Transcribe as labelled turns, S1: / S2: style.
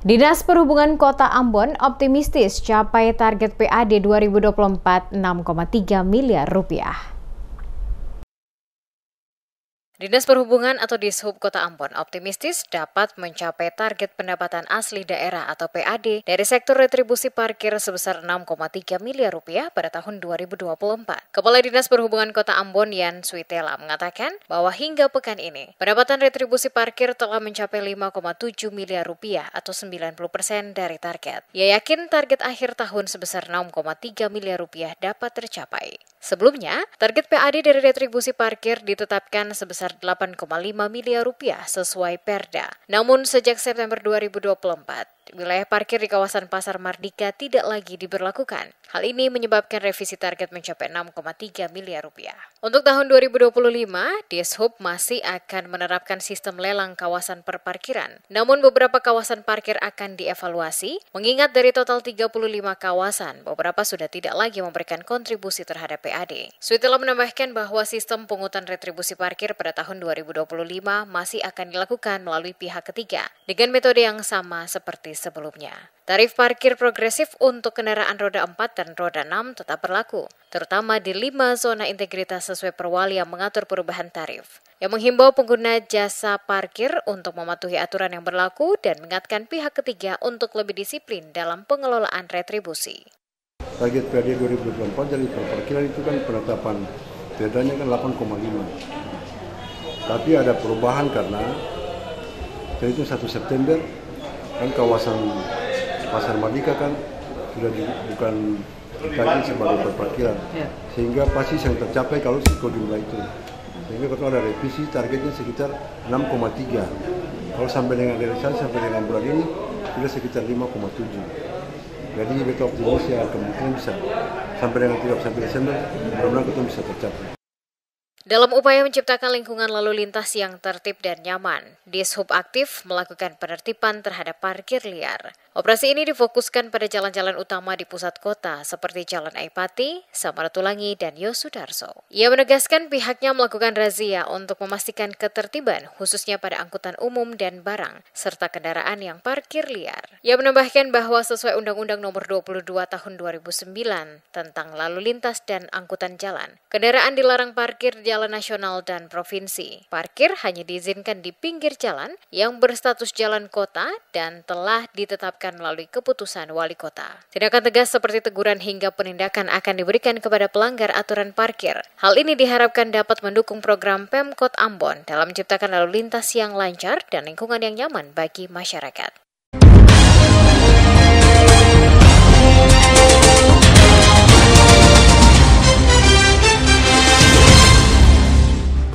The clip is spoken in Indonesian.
S1: Dinas Perhubungan Kota Ambon optimistis capai target PAD 2024 6,3 miliar rupiah. Dinas Perhubungan atau Dishub Kota Ambon optimistis dapat mencapai target pendapatan asli daerah atau PAD dari sektor retribusi parkir sebesar 6,3 miliar rupiah pada tahun 2024. Kepala Dinas Perhubungan Kota Ambon Yan Suitela mengatakan bahwa hingga pekan ini pendapatan retribusi parkir telah mencapai 5,7 miliar rupiah atau 90% dari target. Ia yakin target akhir tahun sebesar 6,3 miliar rupiah dapat tercapai. Sebelumnya, target PAD dari retribusi parkir ditetapkan sebesar 8,5 miliar rupiah sesuai Perda. Namun sejak September 2024, wilayah parkir di kawasan Pasar Mardika tidak lagi diberlakukan. Hal ini menyebabkan revisi target mencapai 6,3 miliar rupiah. Untuk tahun 2025, Dishub masih akan menerapkan sistem lelang kawasan perparkiran. Namun beberapa kawasan parkir akan dievaluasi, mengingat dari total 35 kawasan, beberapa sudah tidak lagi memberikan kontribusi terhadap PAD. Suitela menambahkan bahwa sistem pungutan retribusi parkir pada tahun 2025 masih akan dilakukan melalui pihak ketiga, dengan metode yang sama seperti sebelumnya. Tarif parkir progresif untuk kendaraan roda 4 dan roda 6 tetap berlaku, terutama di 5 zona integritas sesuai perwali yang mengatur perubahan tarif. Yang menghimbau pengguna jasa parkir untuk mematuhi aturan yang berlaku dan mengingatkan pihak ketiga untuk lebih disiplin dalam pengelolaan retribusi.
S2: Target PAD 2024 dari perparkiran itu kan penetapan bedanya kan 8,5. Tapi ada perubahan karena dari itu 1 September kan kawasan Pasar Mardika kan sudah bukan dikaji sebagai perparkiran, sehingga pasti yang tercapai kalau sikol jumlah itu. Sehingga kalau ada revisi targetnya sekitar 6,3. Kalau sampai dengan realisasi sampai dengan bulan ini sudah sekitar 5,7. Jadi betul optimis ya kemungkinan bisa sampai dengan 31 Desember mudah-mudahan kita bisa tercapai.
S1: Dalam upaya menciptakan lingkungan lalu lintas yang tertib dan nyaman, Dishub aktif melakukan penertiban terhadap parkir liar. Operasi ini difokuskan pada jalan-jalan utama di pusat kota seperti Jalan Aipati, Samaratulangi, dan Yosudarso. Ia menegaskan pihaknya melakukan razia untuk memastikan ketertiban khususnya pada angkutan umum dan barang, serta kendaraan yang parkir liar. Ia menambahkan bahwa sesuai Undang-Undang Nomor 22 Tahun 2009 tentang lalu lintas dan angkutan jalan, kendaraan dilarang parkir di jalan nasional dan provinsi. Parkir hanya diizinkan di pinggir jalan yang berstatus jalan kota dan telah ditetapkan melalui keputusan wali kota. Tindakan tegas seperti teguran hingga penindakan akan diberikan kepada pelanggar aturan parkir. Hal ini diharapkan dapat mendukung program Pemkot Ambon dalam menciptakan lalu lintas yang lancar dan lingkungan yang nyaman bagi masyarakat.